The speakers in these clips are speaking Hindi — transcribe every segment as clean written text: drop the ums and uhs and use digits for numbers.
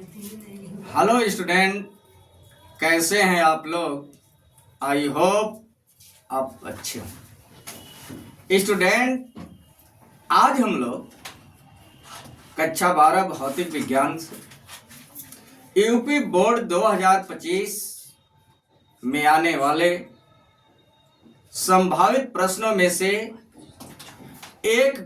हेलो स्टूडेंट, कैसे हैं आप लोग? आई होप आप अच्छे हो। स्टूडेंट, आज हम लोग कक्षा 12 भौतिक विज्ञान से यूपी बोर्ड 2025 में आने वाले संभावित प्रश्नों में से एक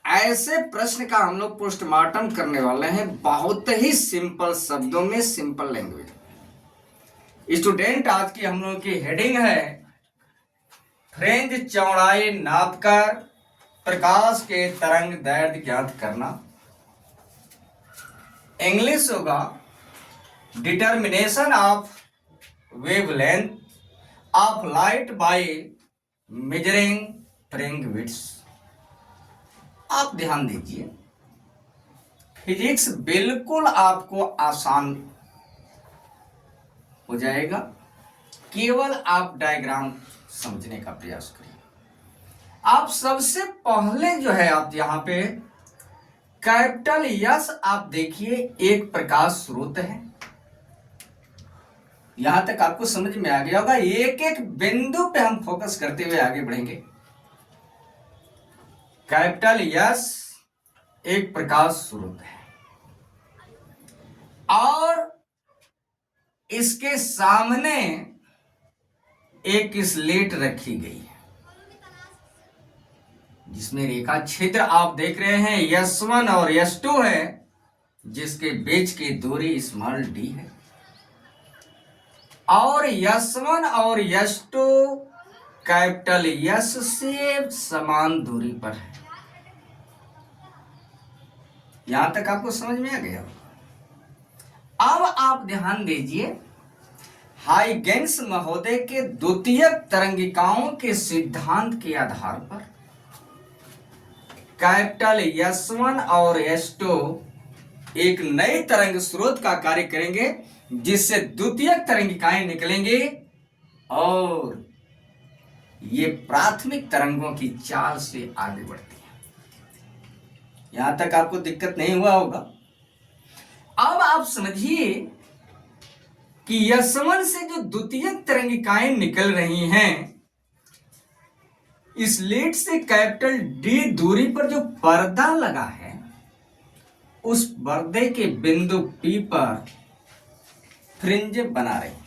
ऐसे प्रश्न का हम लोग पोस्टमार्टम करने वाले हैं, बहुत ही सिंपल शब्दों में, सिंपल लैंग्वेज। स्टूडेंट, आज की हम लोगों की हेडिंग है फ्रेंच चौड़ाई नापकर प्रकाश के तरंग दैर्ध्य ज्ञात करना। इंग्लिश होगा determination of wavelength of light by measuring fringe width. आप ध्यान दीजिए, फिजिक्स बिल्कुल आपको आसान हो जाएगा, केवल आप डायग्राम समझने का प्रयास करिए। आप सबसे पहले जो है, आप यहां पे कैपिटल यस आप देखिए, एक प्रकाश स्रोत है। यहां तक आपको समझ में आ गया होगा। एक एक बिंदु पे हम फोकस करते हुए आगे बढ़ेंगे। कैपिटल यस एक प्रकाश स्रोत है और इसके सामने एक स्लेट रखी गई है जिसमें रेखा क्षेत्र आप देख रहे हैं S1 और S2 है, जिसके बीच की दूरी स्मॉल d है और S1 और S2 कैपिटल S से समान दूरी पर है। यहां तक आपको समझ में आ गया। अब आप ध्यान दीजिए, हाइगेंस महोदय के द्वितीयक तरंगिकाओं के सिद्धांत के आधार पर कैपिटल S1 और S2 एक नए तरंग स्रोत का कार्य करेंगे, जिससे द्वितीयक तरंगिकाएं निकलेंगे और ये प्राथमिक तरंगों की चाल से आगे बढ़ती है। यहां तक आपको दिक्कत नहीं हुआ होगा। अब आप समझिए कि S1 से जो द्वितीयक तरंगिकाएं निकल रही हैं, इस स्लेट से कैपिटल D दूरी पर जो पर्दा लगा है, उस पर्दे के बिंदु P पर फ्रिंज बना रही है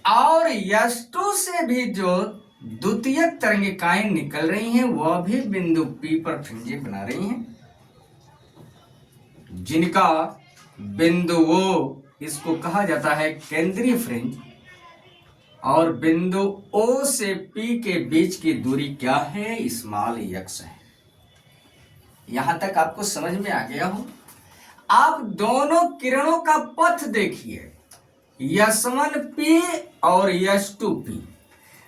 और S2 से भी जो द्वितीयक तरंगिकाएं निकल रही हैं, वह भी बिंदु P पर फ्रिंज बना रही हैं, जिनका बिंदु O, इसको कहा जाता है केंद्रीय फ्रिंज, और बिंदु O से P के बीच की दूरी क्या है? स्मॉल x है। यहां तक आपको समझ में आ गया हो। आप दोनों किरणों का पथ देखिए, S1P और S2P।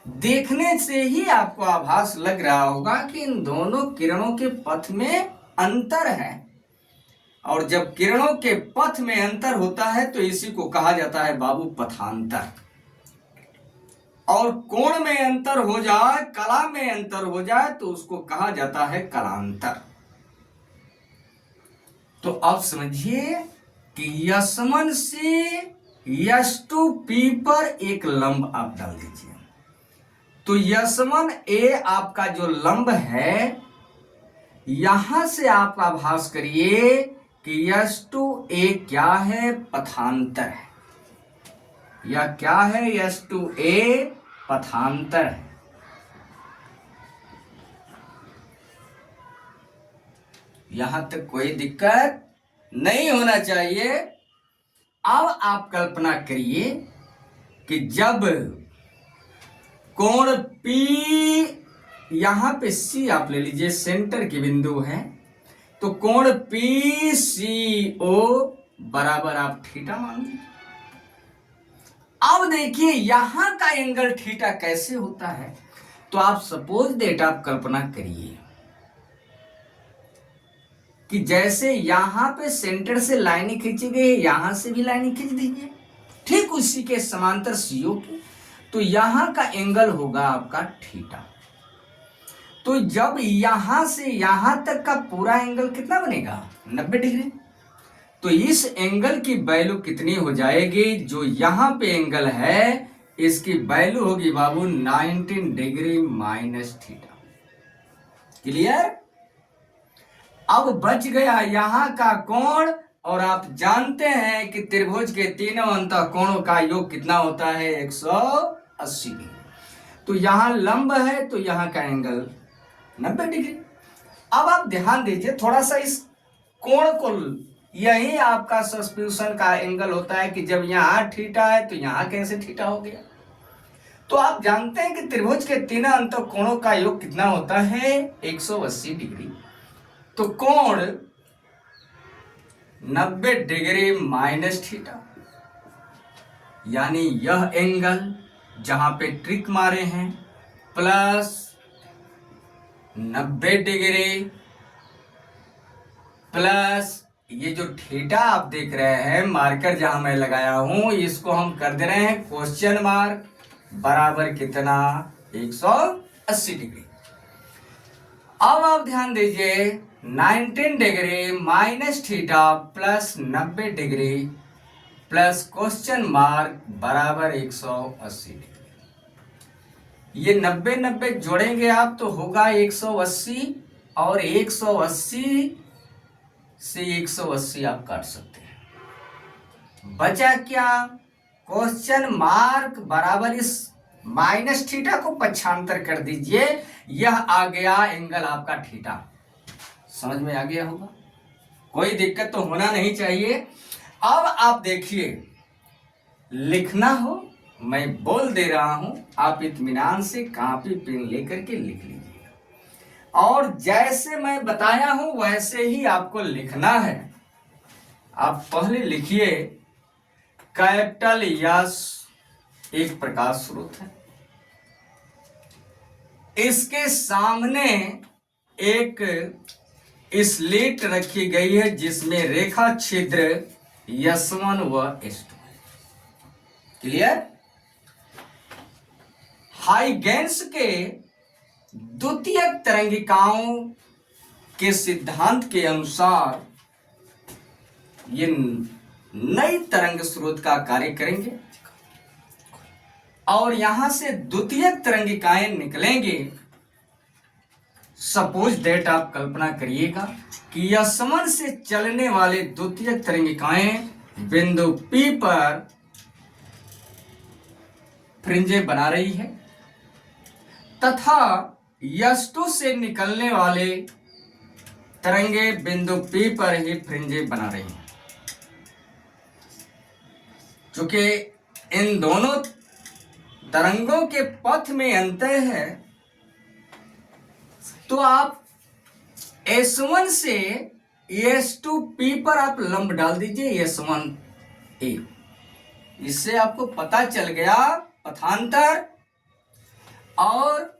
देखने से ही आपको आभास लग रहा होगा कि इन दोनों किरणों के पथ में अंतर है, और जब किरणों के पथ में अंतर होता है तो इसी को कहा जाता है बाबू पथांतर। और कोण में अंतर हो जाए, कला में अंतर हो जाए, तो उसको कहा जाता है कलांतर। तो अब समझिए कि S1 से S2P पर एक लंब आप डाल दीजिए। तो S1A आपका जो लंब है, यहां से आप आभास करिए कि S2A क्या है? पथांतर है। यह क्या है? S2A पथांतर है। यहां तक कोई दिक्कत नहीं होना चाहिए। अब आप कल्पना करिए कि जब कोण P, यहां पे C आप ले लीजिए, सेंटर की बिंदु है, तो कोण PCO बराबर आप थीटा मान लीजिए। अब देखिए यहां का एंगल थीटा कैसे होता है। तो आप सपोज डेट आप कल्पना करिए कि जैसे यहां पे सेंटर से लाइनें खींची गई, यहां से भी लाइनें खींच दीजिए, ठीक उसी के समांतर CO की। तो यहां का एंगल होगा आपका थीटा। तो जब यहां से यहां तक का पूरा एंगल कितना बनेगा? 90 डिग्री। तो इस एंगल की वैल्यू कितनी हो जाएगी? जो यहां पे एंगल है इसकी वैल्यू होगी बाबू 19 डिग्री माइनस थीटा। क्लियर? अब बच गया यहां का कोण, और आप जानते हैं कि त्रिभुज के तीनों अंतः कोणों का योग कितना होता है? 180 डिग्री। तो यहां लंब है तो यहां का एंगल 90 डिग्री। अब आप ध्यान दीजिए थोड़ा सा इस कोण को, यही आपका सब्स्टिट्यूशन का एंगल होता है कि जब यहां थीटा है तो यहां कैसे थीटा हो गया। तो आप जानते हैं कि त्रिभुज के तीनों अंतः कोणों का योग कितना होता है? 180 डिग्री। तो कोण 90 डिग्री माइनस थीटा, यानी यह एंगल जहां पे ट्रिक मारे हैं प्लस 90 डिग्री प्लस ये जो थीटा आप देख रहे हैं मार्कर जहां मैं लगाया हूं, इसको हम कर दे रहे हैं क्वेश्चन मार्क, बराबर कितना? 180 डिग्री। अब आप ध्यान दीजिए 19 degree minus theta plus 90 degree plus question mark बराबर 180 डिग्री। ये 90 जोड़ेंगे आप तो होगा 180, और 180 से 180 आप काट सकते हैं। बचा क्या? क्वेश्चन मार्क बराबर इस माइनस थीटा को पक्षांतर कर दीजिए, यह आ गया एंगल आपका थीटा। समझ में आ गया होगा? कोई दिक्कत तो होना नहीं चाहिए। अब आप देखिए, लिखना हो मैं बोल दे रहा हूं, आप इत्मीनान से कॉपी पेन लेकर के लिख लीजिए, और जैसे मैं बताया हूं वैसे ही आपको लिखना है। आप पहले लिखिए कैपिटल यस एक प्रकाश स्रोत है, इसके सामने एक स्लिट रखी गई है जिसमें रेखा छिद्र S1 व S2 है। क्लियर? हाइगेंस के द्वितीयक तरंगिकाओं के सिद्धांत के अनुसार ये नई तरंग स्रोत का कार्य करेंगे, और यहां से द्वितीयक तरंगिकाएं निकलेंगे। सपोज दैट आप कल्पना करिएगा कि S1 से चलने वाले द्वितीयक तरंगिकाएं बिंदु P पर फ्रिंजे बना रही है, तथा S2 से निकलने वाले तरंगे बिंदु P पर ही फ्रिंजे बना रही हैं। चूंकि इन दोनों तरंगों के पथ में अंतर है, तो आप S1 से S2P पर आप लंब डाल दीजिए S1A। इससे आपको पता चल गया पथांतर, और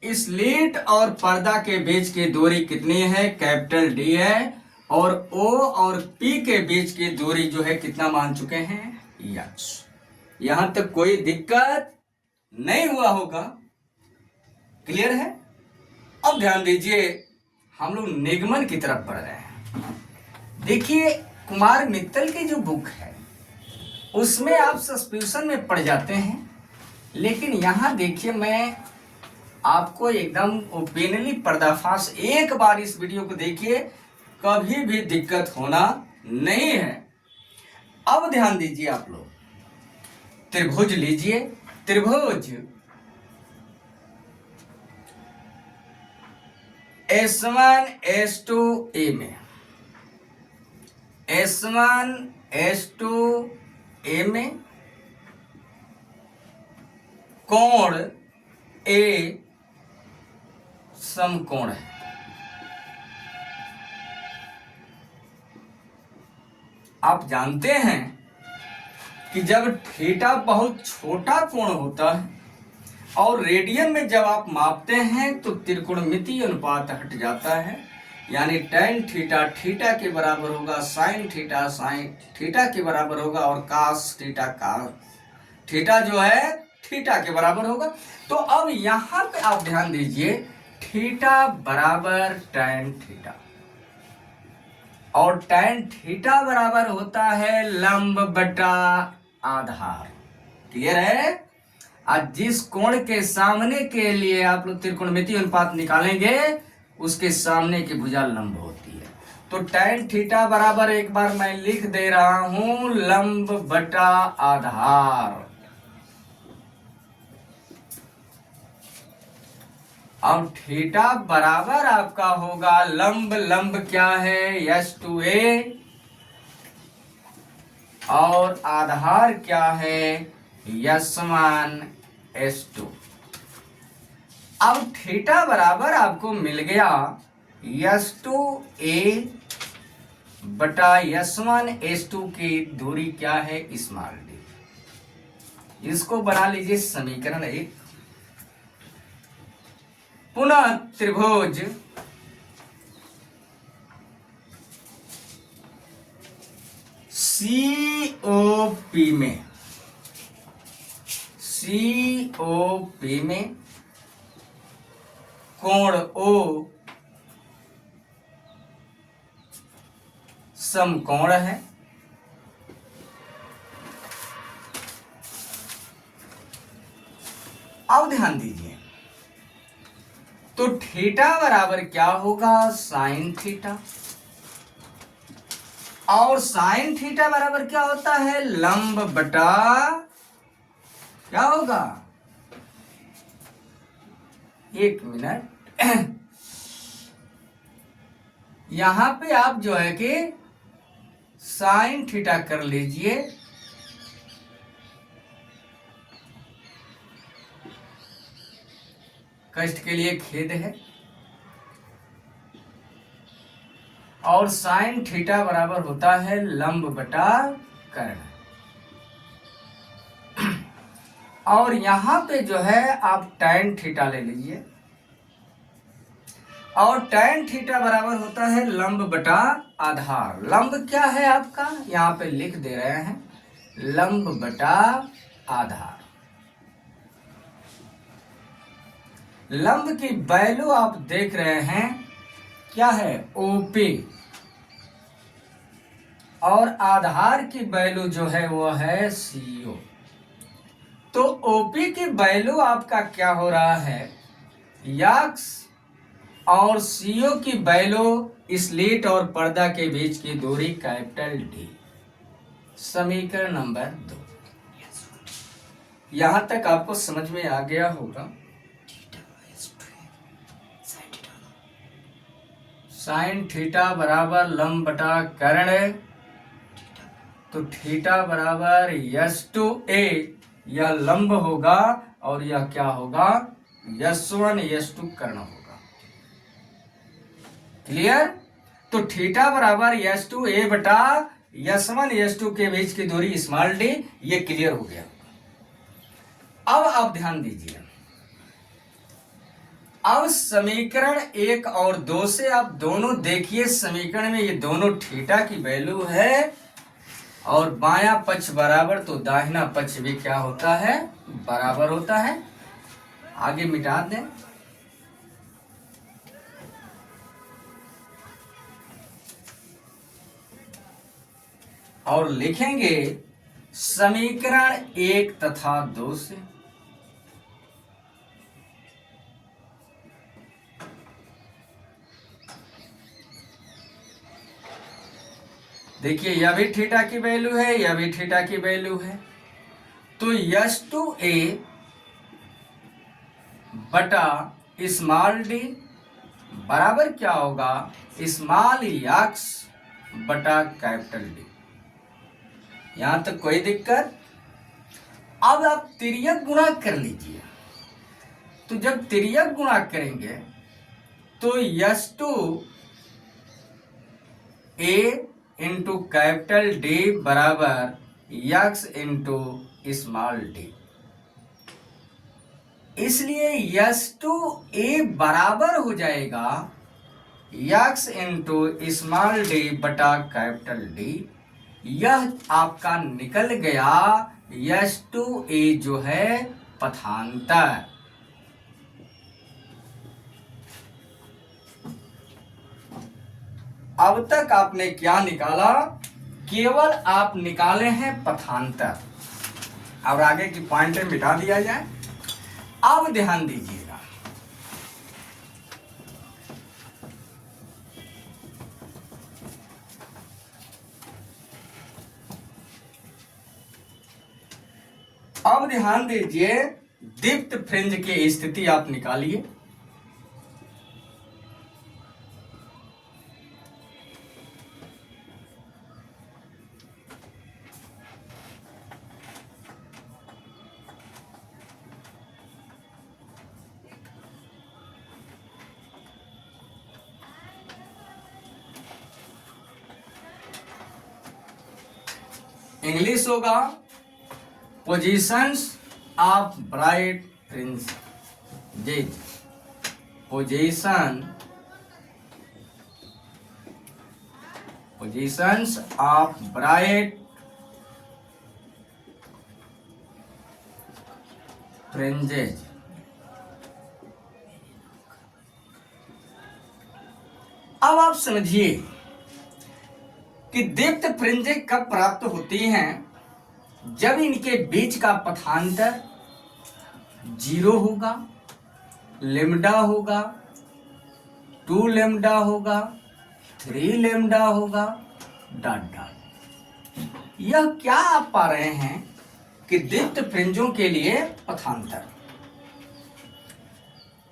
स्लिट और पर्दा के बीच की दूरी कितनी है? कैपिटल D है, और O और P के बीच की दूरी जो है कितना मान चुके हैं? H। यहां तक कोई दिक्कत नहीं हुआ होगा? क्लियर है? अब ध्यान दीजिए, हम लोग निगमन की तरफ बढ़ रहे हैं। देखिए कुमार मित्तल की जो बुक है उसमें आप सस्पेंशन में पड़ जाते हैं, लेकिन यहां देखिए मैं आपको एकदम ओपनली पर्दाफाश, एक बार इस वीडियो को देखिए, कभी भी दिक्कत होना नहीं है। अब ध्यान दीजिए आप लोग, त्रिभुज लीजिए, त्रिभुज S1 S2A में, S1 S2A में कोण A समकोण है। आप जानते हैं कि जब थीटा बहुत छोटा कोण होता है और रेडियन में जब आप मापते हैं तो त्रिकोणमितीय अनुपात हट जाता है, यानी tan थीटा थीटा के बराबर होगा, sin थीटा sin थीटा के बराबर होगा, और cos थीटा cos थीटा जो है थीटा के बराबर होगा। तो अब यहां पे आप ध्यान दीजिए, थीटा बराबर tan थीटा, और tan थीटा बराबर होता है लंब बटा आधार। क्लियर है? आज जिस कोण के सामने के लिए आप लोग त्रिकोणमितीय अनुपात निकालेंगे उसके सामने की भुजा लंब होती है। तो tan थीटा बराबर एक बार मैं लिख दे रहा हूं लंब बटा आधार। अब थीटा बराबर आपका होगा लंब, लंब क्या है S2A, और आधार क्या है S1 S2। अब थीटा बराबर आपको मिल गया S2A बटा S1 S2 की दूरी क्या है स्मॉल डी। इसको बना लीजिए समीकरण 1। पुनः त्रिभुज COP में कोण O समकोण है। अब ध्यान दीजिए, तो थीटा बराबर क्या होगा साइन थीटा, और साइन थीटा बराबर क्या होता है लंब बटा क्या होगा, एक मिनट, यहां पे आप जो है कि साइन थीटा कर लीजिए, कष्ट के लिए खेद है, और साइन थीटा बराबर होता है लंब बटा कर्ण। और यहां पे जो है आप tan थीटा ले लीजिए, और tan थीटा बराबर होता है लंब बटा आधार। लंब क्या है आपका, यहां पे लिख दे रहे हैं लंब बटा आधार। लंब की वैल्यू आप देख रहे हैं क्या है OP, और आधार की वैल्यू जो है वो है CO। तो OP की वैल्यू आपका क्या हो रहा है यक्स, और CO की वैल्यू स्लिट और पर्दा के बीच की दूरी कैपिटल D। समीकरण नंबर 2। यहां तक आपको समझ में आ गया होगा। साइन थीटा बराबर लंब बटा कर्ण, तो थीटा बराबर S2A, यह लंब होगा और यह क्या होगा S1 S2 कर्ण होगा। क्लियर? तो थीटा बराबर S2A बटा S1 S2 के बीच की दूरी स्मॉल डी, ये क्लियर हो गया। अब आप ध्यान दीजिए, अब समीकरण 1 और 2 से आप दोनों देखिए, समीकरण में ये दोनों थीटा की वैल्यू है, और बायां पक्ष बराबर तो दाहिना पक्ष भी क्या होता है बराबर होता है। आगे मिटा दें, और लिखेंगे समीकरण 1 तथा 2 से देखिए, यह भी थीटा की वैल्यू है, यह भी थीटा की वैल्यू है। तो S2A बटा स्मॉल डी बराबर क्या होगा स्मॉल यक्स बटा कैपिटल डी। यहां तक कोई दिक्कत? अब आप तिर्यक गुणा कर लीजिए, तो जब तिर्यक गुणा करेंगे तो S2A इंटू कैपिटल डी बराबर यक्स इंटू स्मॉल डी। इसलिए S2A बराबर हो जाएगा यक्स इंटू स्मॉल डी बटा कैपिटल डी। यह आपका निकल गया S2A जो है पथांतर। अब तक आपने क्या निकाला? केवल आप निकाले हैं पथांतर। अब आगे की पॉइंट मिटा दिया जाए। अब ध्यान दीजिएगा, अब ध्यान दीजिए, दीप्त फ्रिंज की स्थिति आप निकालिए। इंग्लिश होगा positions of bright fringes. Positions of bright fringes. अब आप समझिए कि दीप्त फ्रिंजें कब प्राप्त होती हैं? जब इनके बीच का पथांतर 0 होगा, लेमडा होगा, 2 लेमडा होगा, 3 लेमडा होगा, डॉट डॉट। यह क्या आप पा रहे हैं कि दीप्त फ्रिंजों के लिए पथांतर।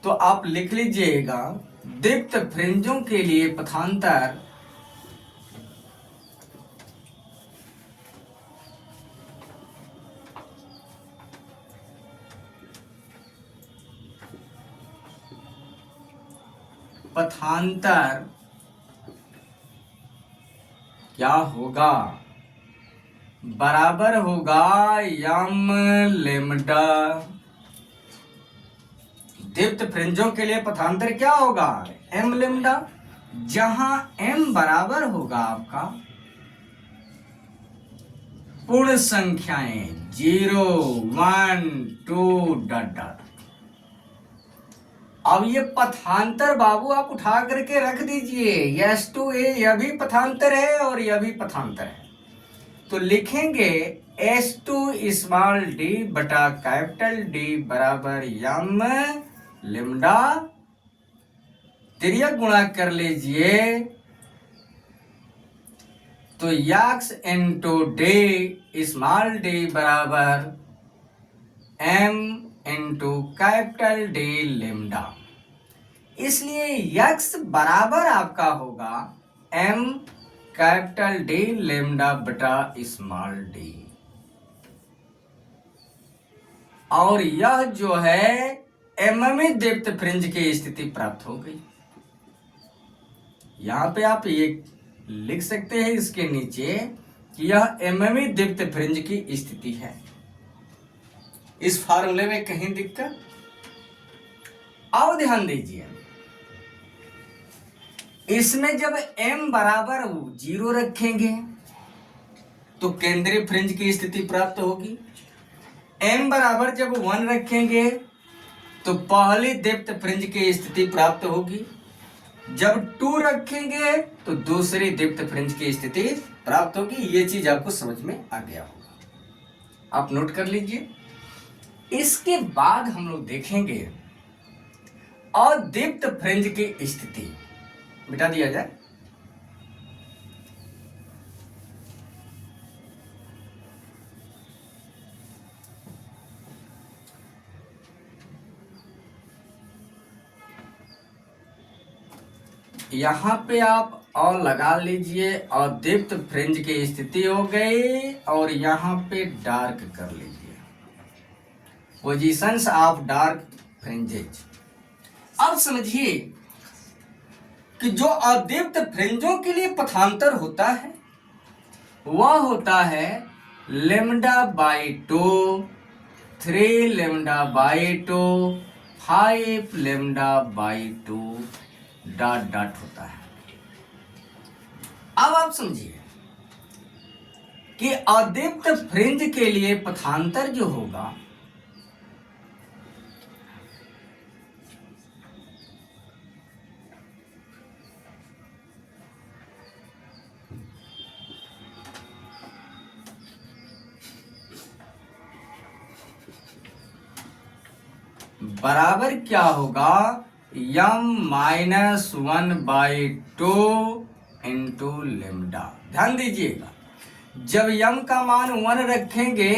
तो आप लिख लीजिएगा, दीप्त फ्रिंजों के लिए पथांतर क्या होगा? बराबर होगा यम लेमडा। दीप्त फ्रिंजों के लिए पथांतर क्या होगा? M lambda. जहां एम बराबर होगा आपका पूर्ण संख्याएं 0, 1, 2 डॉट डॉट। अब ये पथांतर बाबू आप उठा करके रख दीजिए। यस टू ए, यह भी पथांतर है और यह भी पथांतर है। तो लिखेंगे एस टू स्मॉल डी बटा कैपिटल डी बराबर यम लेमडा। तिर्यक गुणा कर लीजिए तो x into d small d बराबर m into capital D lambda. इसलिए यक्स बराबर आपका होगा एम कैपिटल डी लेमडा बटा स्मॉल डी। और यह जो है एममी दीप्त फ्रिंज की स्थिति प्राप्त हो गई। यहां पे आप ये लिख सकते हैं इसके नीचे कि यह एममी दीप्त फ्रिंज की स्थिति है। इस फार्मूले में कहीं दिक्कत? अब ध्यान दीजिए, इसमें जब m बराबर 0 रखेंगे तो केंद्रीय फ्रिंज की स्थिति प्राप्त होगी। m बराबर जब 1 रखेंगे तो पहली दीप्त फ्रिंज की स्थिति प्राप्त होगी। जब 2 रखेंगे तो दूसरी दीप्त फ्रिंज की स्थिति प्राप्त होगी। ये चीज आपको समझ में आ गया होगा, आप नोट कर लीजिए। इसके बाद हम लोग देखेंगे अदीप्त फ्रिंज की स्थिति। मिटा दिया जाए। यहां पे आप और लगा लीजिए और दीप्त फ्रिंज की स्थिति हो गई और यहां पे डार्क कर लीजिए पोजीशंस ऑफ डार्क फ्रिंजेज। अब समझिए कि जो अदीप्त फ्रिंजों के लिए पथांतर होता है वह होता है lambda by 2, 3 lambda by 2, 5 lambda by 2 dot dot होता है। अब आप समझिए कि अदीप्त फ्रिंज के लिए पथांतर जो होगा बराबर क्या होगा, यम माइनस 1/2 इंटू लेमडा। ध्यान दीजिएगा, जब यम का मान 1 रखेंगे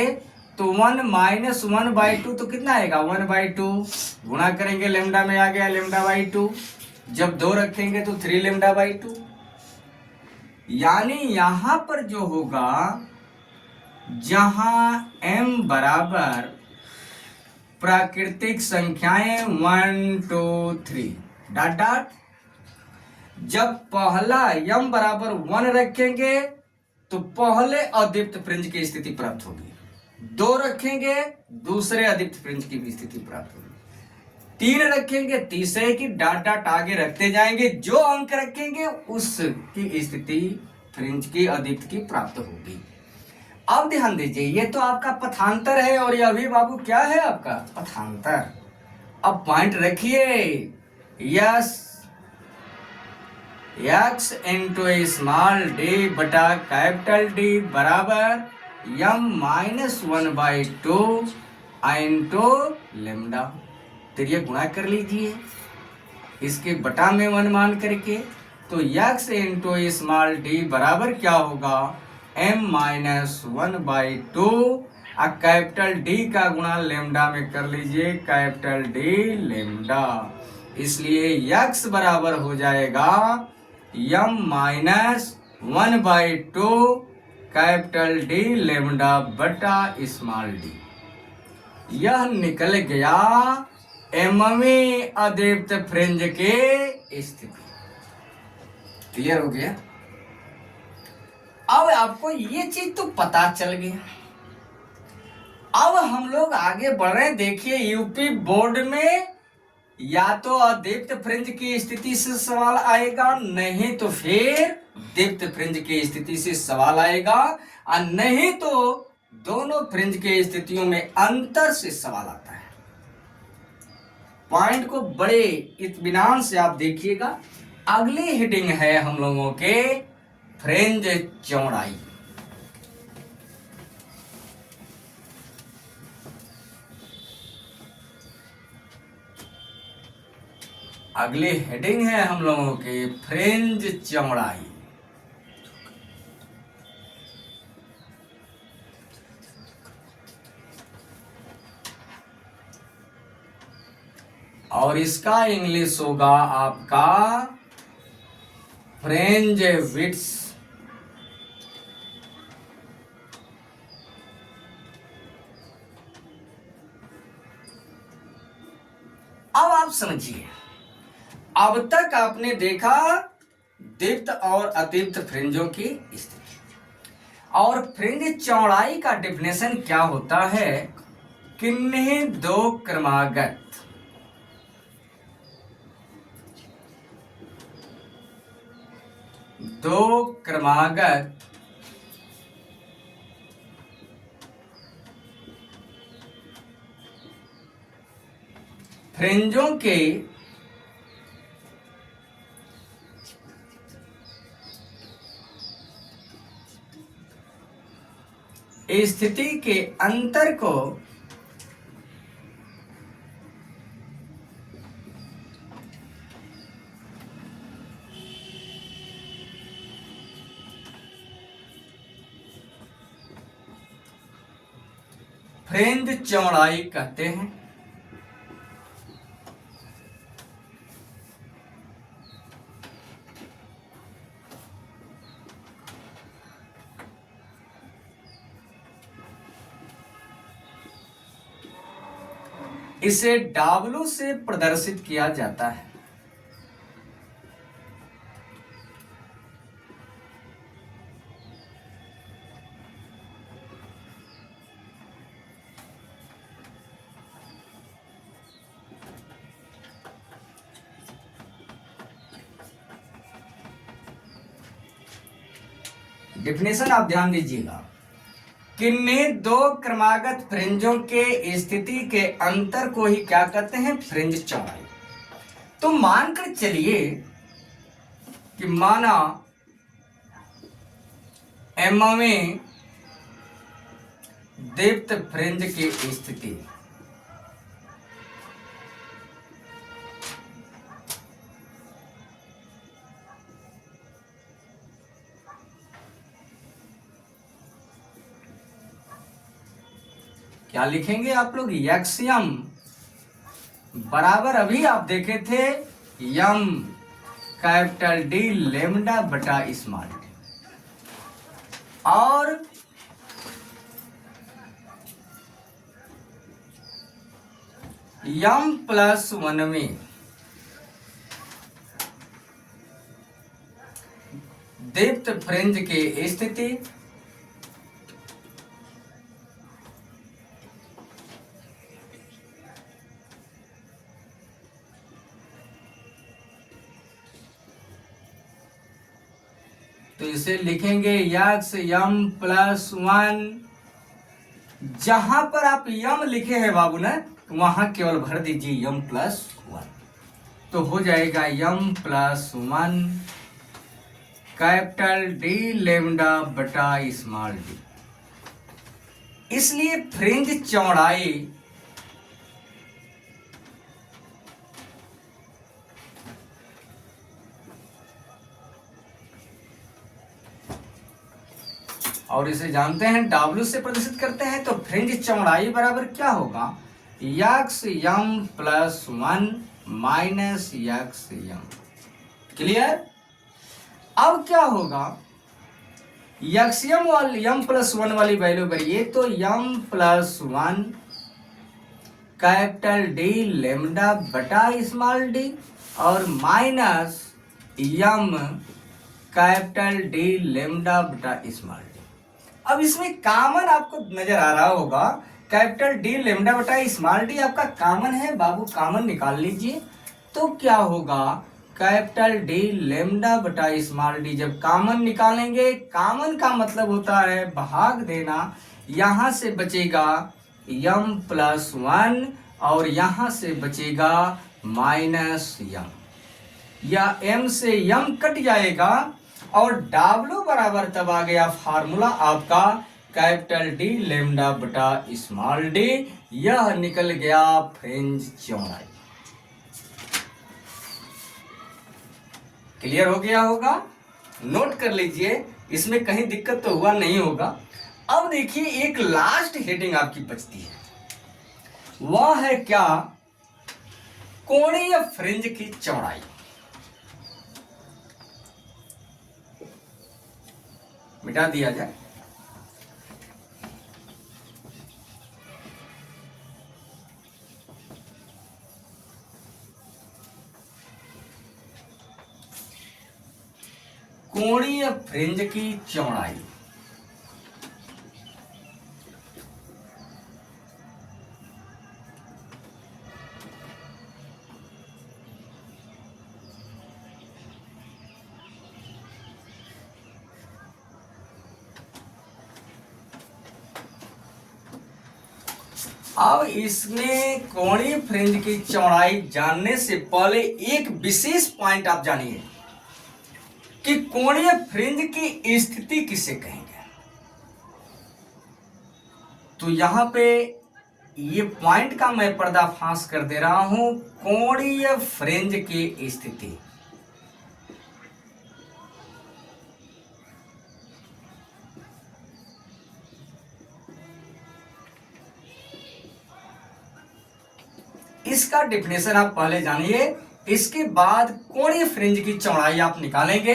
तो 1 माइनस 1/2 तो कितना आएगा, 1/2, गुणा करेंगे लेमडा में आ गया लेमडा/2। जब 2 रखेंगे तो 3 लेमडा/2। यानी यहां पर जो होगा, जहां m बराबर प्राकृतिक संख्याएं 1 2 3 डॉट डॉट, जब पहला m बराबर 1 रखेंगे तो पहले अदीप्त फ्रिंज की स्थिति प्राप्त होगी, 2 रखेंगे दूसरे अदीप्त फ्रिंज की भी स्थिति प्राप्त होगी, 3 रखेंगे तीसरे की, डॉट डॉट आगे रखते जाएंगे, जो अंक रखेंगे उसकी स्थिति फ्रिंज की अदीप्त की प्राप्त होगी। अब ध्यान दीजिए, ये तो आपका पथांतर है और यह भी बाबू क्या है, आपका पथांतर। अब पॉइंट रखिए, yes x into small d बटा कैपिटल डी बराबर m माइनस 1/2 इंटू लेमडा। तो ये गुणा कर लीजिए इसके बटा में 1 मान करके, तो x इंटू स्मॉल डी बराबर क्या होगा, m माइनस 1/2, और कैपिटल डी का गुणा लेमडा में कर लीजिए, कैपिटल डी लेमडा। इसलिए x बराबर हो जाएगा m minus 1/2 capital D lambda बटा स्मॉल डी। यह निकल गया एमवी अदीप्त फ्रिंज के स्थिति। क्लियर हो गया? अब आपको ये चीज तो पता चल गया। अब हम लोग आगे बढ़ रहे हैं। देखिए, यूपी बोर्ड में या तो अदीप्त फ्रिंज की स्थिति से सवाल आएगा, नहीं तो फिर दीप्त फ्रिंज की स्थिति से सवाल आएगा, और नहीं तो दोनों फ्रिंज के स्थितियों में अंतर से सवाल आता है। पॉइंट को बड़े इत्मीनान से आप देखिएगा। अगली हेडिंग है हम लोगों के फ्रिंज चौड़ाई। अगली हेडिंग है हम लोगों के फ्रिंज चौड़ाई। और इसका इंग्लिश होगा आपका फ्रिंज विड्थ। अब आप समझिए, अब तक आपने देखा दीप्त और अदीप्त फ्रिंजों की स्थिति, और फ्रिंज चौड़ाई का डेफिनेशन क्या होता है, किन्हीं दो क्रमागत फ्रिंजों के स्थिति के अंतर को फ्रिंज चौड़ाई कहते हैं। इसे W से प्रदर्शित किया जाता है। डेफिनेशन आप ध्यान दीजिएगा, किन्हीं दो क्रमागत फ्रिंजों के स्थिति के अंतर को ही क्या कहते हैं, फ्रिंज चौड़ाई। तो मानकर चलिए कि माना एम में दीप्त फ्रिंज की स्थिति, क्या लिखेंगे आप लोग, यक्स यम बराबर अभी आप देखे थे यम कैपिटल डी लेमडा बटा स्मॉल डी, और यम प्लस वन में दीप्त फ्रिंज की स्थिति तो इसे लिखेंगे यक्स यम प्लस वन। जहां पर आप यम लिखे हैं बाबू ने वहां केवल भर दीजिए यम प्लस वन, तो हो जाएगा m plus one capital D lambda बटा स्मॉल डी। इसलिए फ्रिंज चौड़ाई और इसे जानते हैं W से प्रदर्शित करते हैं, तो फ्रिंज चौड़ाई बराबर क्या होगा, x m plus one minus x m. Clear. अब क्या होगा, यक्सयम वाली यम प्लस वन वाली वैल्यू करिए तो m plus one capital D lambda बटा स्मॉल डी और minus m capital D lambda बटा स्मॉल डी। अब इसमें कॉमन आपको नजर आ रहा होगा, कैपिटल डी लेमडा बटा स्मॉल डी आपका कॉमन है बाबू, कॉमन निकाल लीजिए। तो क्या होगा, कैपिटल डी लेमडा बटा स्मॉल डी जब कॉमन निकालेंगे, कॉमन का मतलब होता है भाग देना, यहां से बचेगा यम प्लस वन और यहां से बचेगा माइनस यम, या m से यम कट जाएगा और W बराबर तब आ गया फार्मूला आपका कैपिटल डी लेमडा बटा स्मॉल डी। यह निकल गया फ्रिंज चौड़ाई। क्लियर हो गया होगा, नोट कर लीजिए, इसमें कहीं दिक्कत तो हुआ नहीं होगा। अब देखिए एक लास्ट हेडिंग आपकी बचती है, वह है क्या, कोणीय फ्रिंज की चौड़ाई। मिटा दिया जाए। कोणीय फ्रिंज की चौड़ाई अब इसमें कोणीय फ्रिंज की चौड़ाई जानने से पहले एक विशेष पॉइंट आप जानिए कि कोणीय फ्रिंज की स्थिति किसे कहेंगे। तो यहां पे ये पॉइंट का मैं पर्दाफाश कर दे रहा हूं, कोणीय फ्रिंज की स्थिति। इसका डेफिनेशन आप पहले जानिए, इसके बाद कोणीय फ्रिंज की चौड़ाई आप निकालेंगे,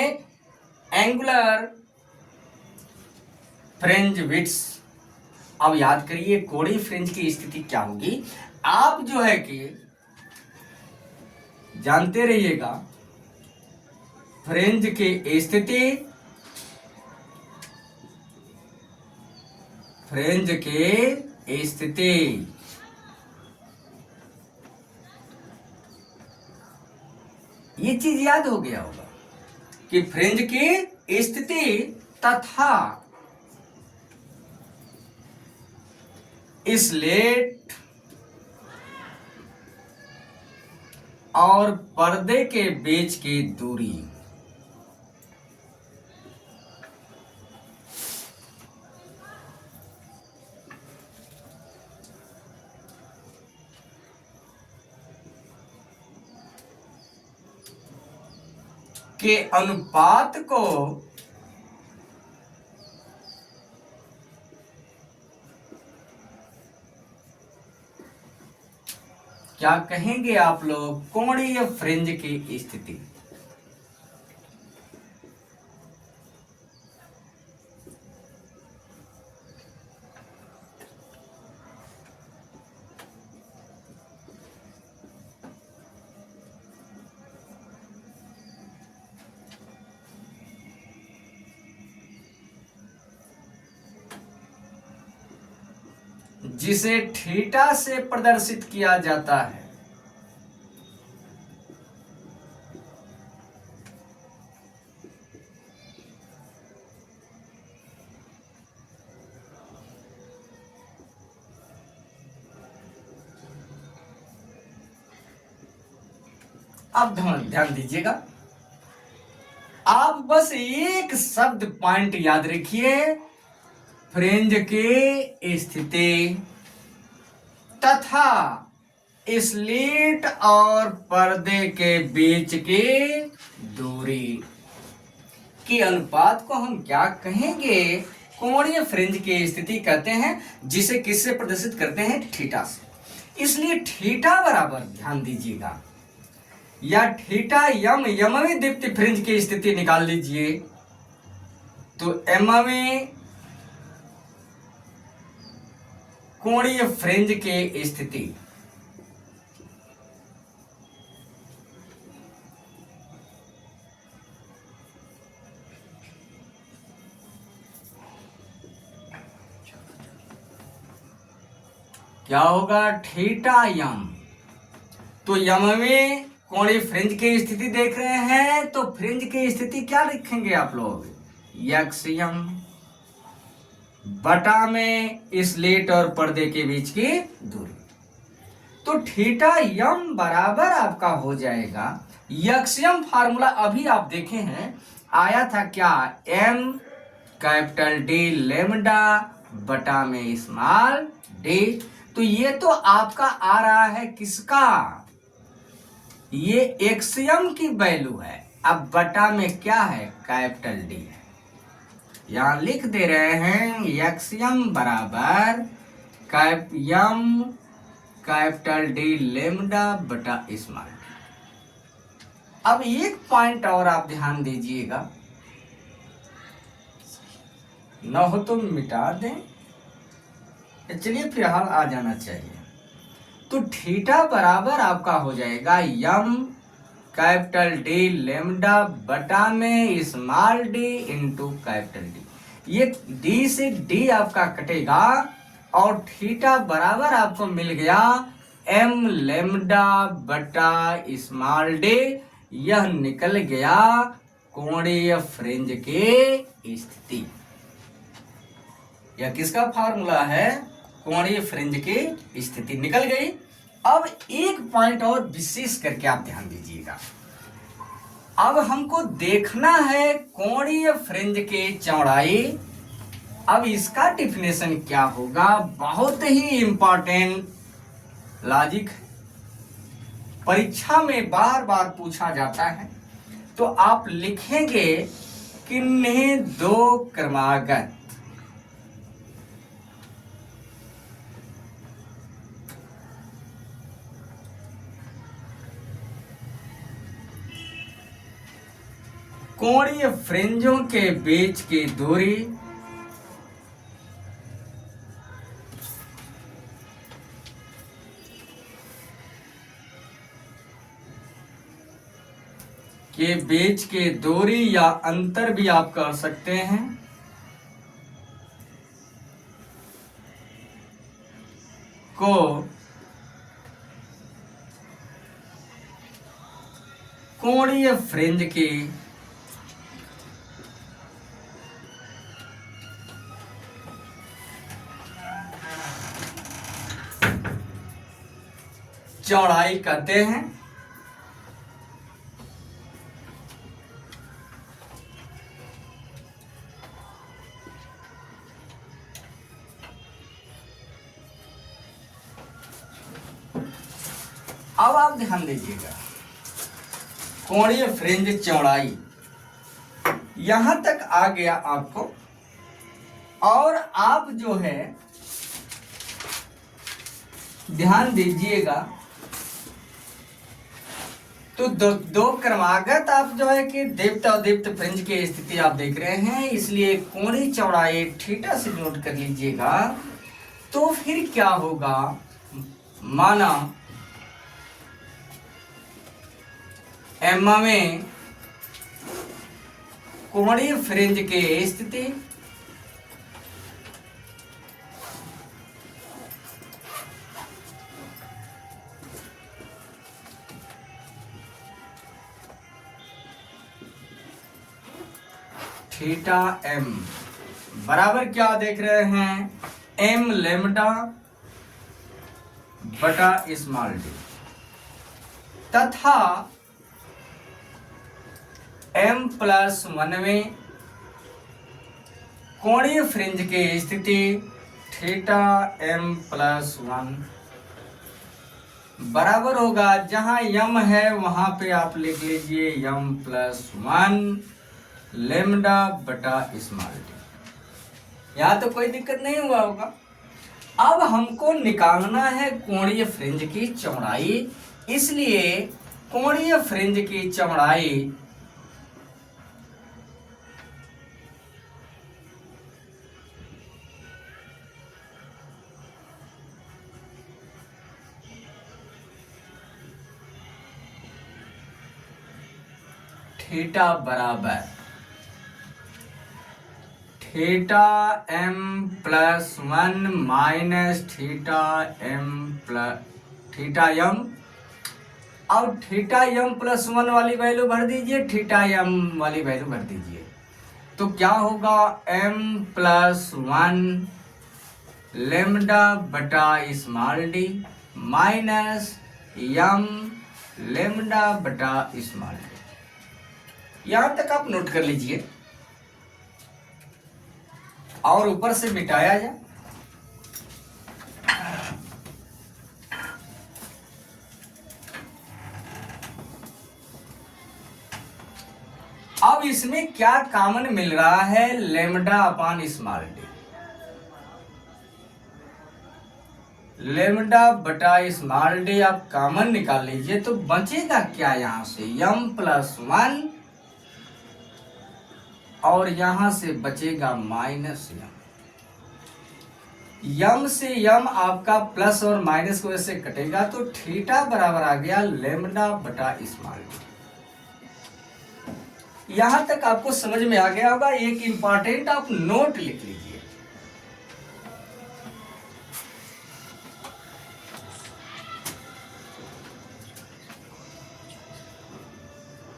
एंगुलर फ्रिंज विड्थ। अब याद करिए कोणीय फ्रिंज की स्थिति क्या होगी, आप जो है कि जानते रहिएगा, फ्रिंज की स्थिति, फ्रिंज की स्थिति ये चीज याद हो गया होगा कि फ्रिंज की स्थिति तथा स्लेट और पर्दे के बीच की दूरी के अनुपात को क्या कहेंगे आप लोग कोणीय फ्रिंज की स्थिति? जिसे थीटा से प्रदर्शित किया जाता है। अब ध्यान दीजिएगा, आप बस एक शब्द पॉइंट याद रखिए, फ्रिंज की स्थिति तथा स्लिट और पर्दे के बीच की दूरी के अनुपात को हम क्या कहेंगे? कोणीय फ्रिंज की स्थिति कहते हैं, जिसे किससे प्रदर्शित करते हैं? थीटा से। इसलिए थीटा बराबर, ध्यान दीजिएगा, या थीटा यमवी दीप्ति फ्रिंज की स्थिति निकाल लीजिए, तो एमवी कोणीय फ्रिंज की स्थिति क्या होगा? थीटा यम। तो यमवी कोणीय फ्रिंज की स्थिति देख रहे हैं, तो फ्रिंज की स्थिति क्या लिखेंगे आप लोग? यक्स यम बटा में स्लिट और पर्दे के बीच की दूरी। तो थीटा यम बराबर आपका हो जाएगा, यक्सयम फार्मूला अभी आप देखे हैं आया था क्या? एम कैपिटल डी लेमडा बटा में स्मॉल डी। तो ये तो आपका आ रहा है किसका? ये एक्सयम की वैल्यू है। अब बटा में क्या है? कैपिटल डी है। यहां लिख दे रहे हैं एक्सयम बराबर यम कैपिटल डी लेमडा बटा स्मॉल डी। अब एक पॉइंट और आप ध्यान दीजिएगा, न हो तो मिटा दें, चलिए फिलहाल आ जाना चाहिए। तो थीटा बराबर आपका हो जाएगा यम कैपिटल डी लेमडा बटा में small D into capital D. ये डी से डी आपका कटेगा और थीटा बराबर आपको मिल गया एम लेमडा बटा स्मॉल डी। यह निकल गया कोणीय फ्रिंज की स्थिति। यह किसका फार्मूला है? कोणीय फ्रिंज की स्थिति निकल गई। अब एक पॉइंट और विशेष करके आप ध्यान दीजिएगा, अब हमको देखना है कोणीय फ्रिंज की चौड़ाई। अब इसका डिफिनेशन क्या होगा? बहुत ही इंपॉर्टेंट लॉजिक, परीक्षा में बार बार पूछा जाता है। तो आप लिखेंगे किन्हीं दो क्रमागत कोणीय फ्रिंजों के बीच की दूरी के बीच की दूरी या अंतर भी आप कर सकते हैं, को कोणीय फ्रिंज की चौड़ाई कहते हैं। अब आप ध्यान दीजिएगा, कोणीय फ्रिंज चौड़ाई यहां तक आ गया आपको, और आप जो है ध्यान दीजिएगा तो दो क्रमागत आप जो है कि दीप्त और दीप्त फ्रिंज की स्थिति आप देख रहे हैं, इसलिए कोणीय चौड़ाई थीटा से नोट कर लीजिएगा। तो फिर क्या होगा, माना एम्मा में कोणीय फ्रिंज की स्थिति थीटा एम बराबर क्या देख रहे हैं, एम लेमडा बटा स्मॉल डी, तथा एम प्लस 1 में कोणीय फ्रिंज की स्थिति थीटा एम प्लस 1 बराबर होगा, जहां यम है वहां पे आप लिख लीजिए यम प्लस 1 लेमडा बटा स्मॉल डी। यहां तो कोई दिक्कत नहीं हुआ होगा। अब हमको निकालना है कोणीय फ्रिंज की चौड़ाई, इसलिए कोणीय फ्रिंज की चौड़ाई थीटा बराबर theta M plus 1 minus theta M plus theta M. अब थीटा एम प्लस 1 वाली वैल्यू भर दीजिए, थीटा एम वाली वैल्यू भर दीजिए, तो क्या होगा, एम प्लस 1 लेमडा बटा small D minus M lambda बटा स्मॉल डी। यहां तक आप नोट कर लीजिए और ऊपर से मिटाया जाए। अब इसमें क्या कॉमन मिल रहा है, लेमडा अपान स्मॉल डी, लेमडा बटा स्मॉल डी आप कॉमन निकाल लीजिए, तो बचेगा क्या यहां से, यम प्लस 1 और यहां से बचेगा माइनस यम। यम से यम आपका प्लस और माइनस की वजह से कटेगा, तो थीटा बराबर आ गया लेमडा बटा स्मॉल डी। यहां तक आपको समझ में आ गया होगा। एक इंपॉर्टेंट आप नोट लिख लीजिए,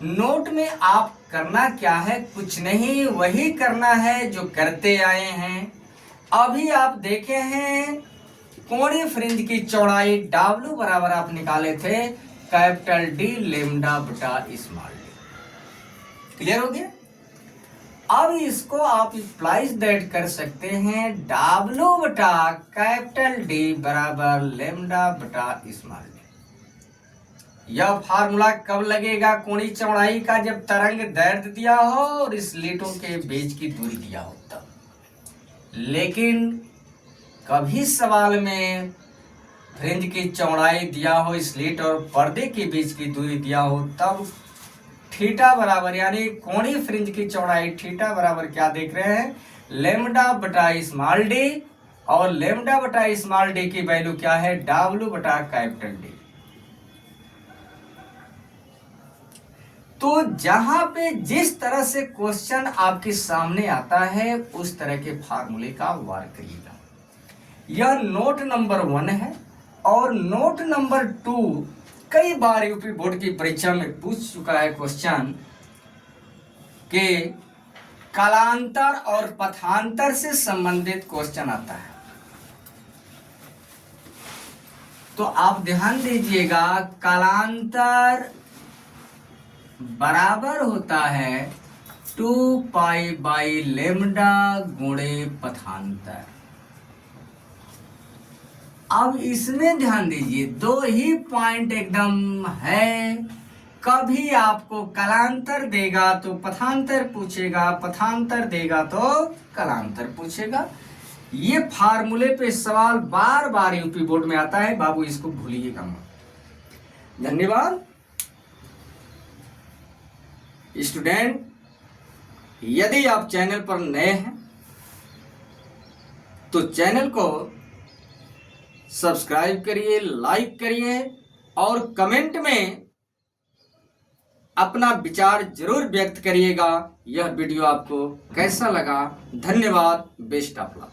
नोट में आप करना क्या है, कुछ नहीं, वही करना है जो करते आए हैं। अभी आप देखे हैं कोणीय फ्रिंज की चौड़ाई W बराबर आप निकाले थे कैपिटल D लेमडा बटा स्मॉल डी। क्लियर हो गया। अब इसको आप इम्प्लाइज दैट कर सकते हैं W बटा कैपिटल D बराबर लेमडा बटा स्मॉल डी। यह फार्मूला कब लगेगा कोणीय चौड़ाई का, जब तरंग दैर्घ्य दिया हो और स्लेटों के बीच की दूरी दिया हो तब। लेकिन कभी सवाल में फ्रिंज की चौड़ाई दिया हो, स्लेट और पर्दे के बीच की दूरी दिया हो, तब थीटा बराबर यानी कोणीय फ्रिंज की चौड़ाई थीटा बराबर क्या देख रहे हैं, लेमडा बटा स्मॉल डी, और लेमडा बटा स्मॉल डी की वैल्यू क्या है, W बटा कैपिटल डी। तो जहां पे जिस तरह से क्वेश्चन आपके सामने आता है उस तरह के फार्मूले का वार करिएगा। यह नोट नंबर 1 है। और नोट नंबर 2 कई बार यूपी बोर्ड की परीक्षा में पूछ चुका है क्वेश्चन के कालांतर और पथांतर से संबंधित क्वेश्चन आता है। तो आप ध्यान दीजिएगा, कालांतर बराबर होता है 2 पाई बाई लेमडा गुणे पथांतर। अब इसमें ध्यान दीजिए, दो ही पॉइंट एकदम है। कभी आपको कालांतर देगा तो पथांतर पूछेगा, पथांतर देगा तो कालांतर पूछेगा। ये फार्मूले पे सवाल बार बार यूपी बोर्ड में आता है, बाबू इसको भूलिएगा मत। धन्यवाद। स्टूडेंट, यदि आप चैनल पर नए हैं तो चैनल को सब्सक्राइब करिए, लाइक करिए और कमेंट में अपना विचार जरूर व्यक्त करिएगा। यह वीडियो आपको कैसा लगा? धन्यवाद। Best of luck.